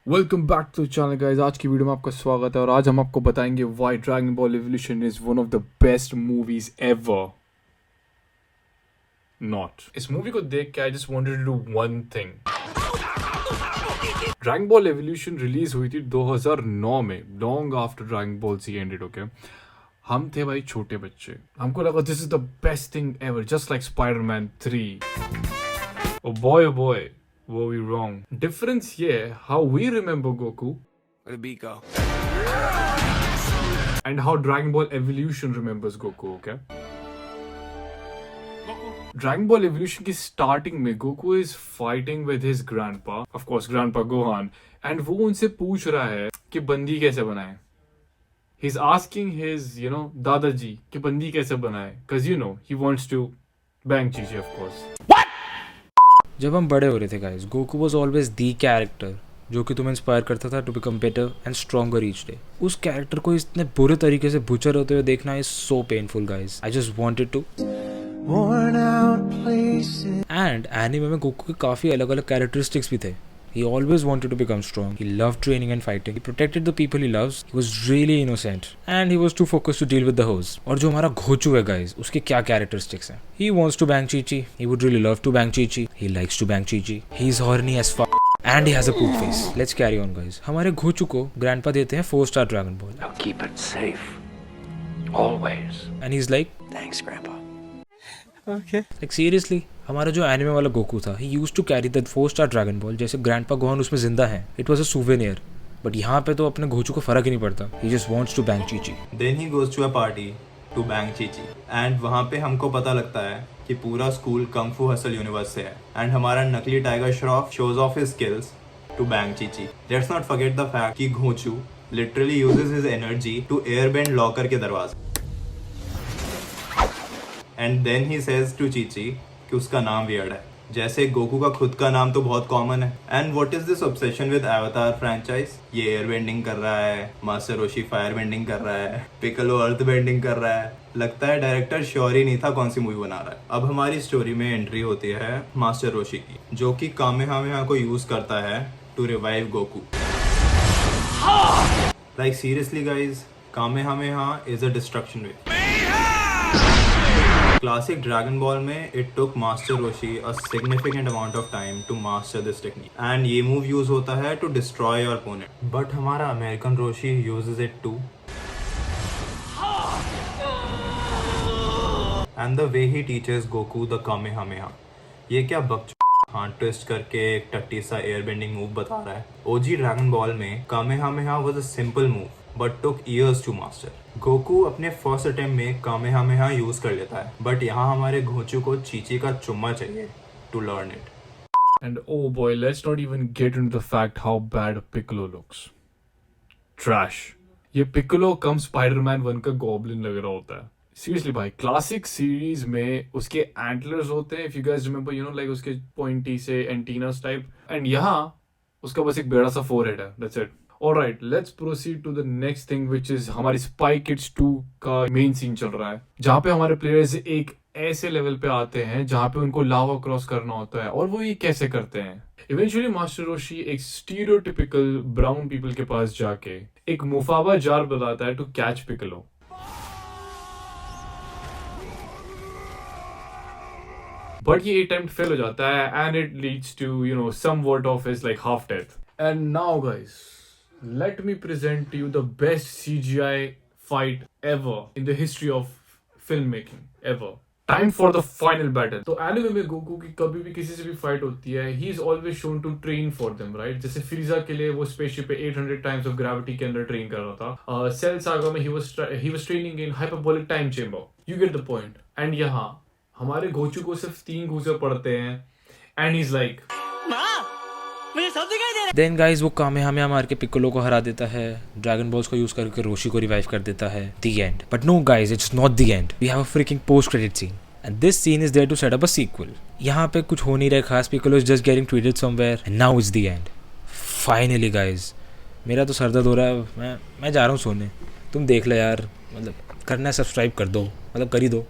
Welcome back to channel guys. आज की video में आपका स्वागत है और आज हम आपको बताएंगे why Dragon Ball Evolution is one of the best movies ever not. इस मूवी को देख के I just wanted to do one thing. Dragon Ball Evolution release हुई थी 2009 में, long after Dragon Ball Z ended. Okay, हम थे भाई छोटे बच्चे, हमको लगा this is the best thing ever, just like Spiderman 3। Oh boy were we wrong? Difference ये है how we remember Goku Where did beat go? and how Dragon Ball Evolution remembers Goku. Okay, Dragon Ball Evolution की starting में Goku is fighting with his grandpa, of course grandpa Gohan, and वो उनसे पूछ रहा है कि बंदी कैसे बनाए। He's asking his दादाजी कि बंदी कैसे बनाए, cause he wants to bang Chi-Chi, of course. जब हम बड़े हो रहे थे guys, Goku was always the character जो कि तुम्हें इंस्पायर करता था to become better and stronger each day. उस कैरेक्टर को इतने बुरे तरीके से बुचर होते हुए देखना is so painful guys. I just wanted to end anime में गोकू के काफी अलग अलग कैरेक्टरिस्टिक्स भी थे। He always wanted to become strong. He loved training and fighting. He protected the people he loves. He was really innocent. And he was too focused to deal with the hoes. और जो हमारा घोचू है guys, उसके क्या characteristics हैं? He wants to bang Chi-Chi. He would really love to bang Chi-Chi. He likes to bang Chi-Chi. He's horny as fuck. And he has a poop face. Let's carry on guys. हमारे घोचू को grandpa देते हैं 4-star Dragon Ball. Now keep it safe. Always. And he's like, Thanks, Grandpa. okay. Like seriously? हमारा जो anime वाला Goku था, he used to carry that 4-star dragon ball, जैसे grandpa Gohan उसमें जिंदा है। It was a souvenir. But यहाँ पे तो अपने घोचू को फर्क ही नहीं पड़ता। He just wants to bang Chi-Chi. Then he goes to a party to bang Chi-Chi. And वहाँ पे हमको पता लगता है कि पूरा स्कूल कंग फू हसल यूनिवर्स से है। And हमारा नकली tiger Shroff shows off his skills to bang Chi-Chi. Let's not forget the fact कि घोचू literally uses his energy to airbend locker के दरवाजे। And then he says to Chi-Chi कि उसका नाम वियर्ड है, जैसे गोकू का खुद का नाम तो बहुत कॉमन है। And what is this obsession with avatar franchise? ये एयर बेंडिंग कर रहा है, मास्टर रोशी फायर बेंडिंग कर रहा है, पिकलो अर्थ बेंडिंग कर रहा है। लगता है डायरेक्टर श्योर ही नहीं था कौन सी मूवी बना रहा है। अब हमारी स्टोरी में एंट्री होती है मास्टर रोशी की, जो कि कामेहामेहा को यूज करता है to revive Goku. Like seriously guys, Kamehameha is a destruction wave. Classic dragon ball में it took master Roshi a significant amount of time to master this technique and ये move use होता है to destroy your opponent. But हमारा American Roshi uses it to and the way he teachers Goku the Kamehameha. ये क्या हाथ twist करके एक टट्टी सा एयर बेंडिंग मूव बता रहा है। ओजी ड्रैगन बॉल में Kamehameha was a simple move but took years to master. Goku अपने फर्स्ट अटेम्प्ट में कामेहामेहा यूज कर लेता है, बट यहाँ हमारे घोचू को चीची का चुम्मा चाहिए to learn it. And oh boy, let's not even get into the fact how bad Piccolo looks. Trash. ये Piccolo कम Spider-Man 1 का Goblin लग रहा होता है। Seriously भाई, क्लासिक सीरीज में उसके एंटलर्स होते हैं, if you guys remember, like उसके पॉइंटी से एंटीनास टाइप, एंड यहाँ उसका बस एक बड़ा सा फोरहेड है, that's it. Alright, let's proceed to the next thing, which is हमारी Spy Kids 2 का मेन सीन चल रहा है, जहाँ पे हमारे प्लेयर्स एक ऐसे लेवल पे आते हैं जहाँ पे उनको लावा क्रॉस करना होता है। और वो ये कैसे करते हैं? इवेंचुअली मास्टर रोशी एक स्टीरियोटिपिकल ब्राउन पीपल के पास जाके एक मुफाबा जार बताता है टू कैच पिकलो। बट ये अटेम्प्ट फेल हो जाता है and it leads to somewhat of his like half death. And now guys, let me present to you the best CGI fight ever in the history of filmmaking ever. Time for the final battle. तो anime में Goku की कभी भी किसी से भी fight होती है, he is always shown to train for them, right? जैसे फ्रीजा के लिए वो स्पेसशिप पे 800 times of gravity के अंदर ट्रेन कर रहा था। सेल सागा में he was training in hyperbolic time chamber. You get the point. And यहाँ हमारे गोचू को सिर्फ 3 घूसे पड़ते हैं and he's like, then guys वो कामेहामेहा मार के पिक्कोलो को हरा देता है, ड्रैगन बॉल्स को यूज करके रोशी को रिवाइव कर देता है। The end. But no guys, it's not the end. We have a freaking post credit scene and this scene is there to set up a sequel. यहाँ पे कुछ हो नहीं रहा खास, Piccolo is just getting treated somewhere and now is the end. Finally guys, मेरा तो sir दर्द हो रहा है, मैं जा रहा हूँ सोने। तुम देख लो यार, मतलब करना है सब्सक्राइब कर दो, मतलब कर ही दो।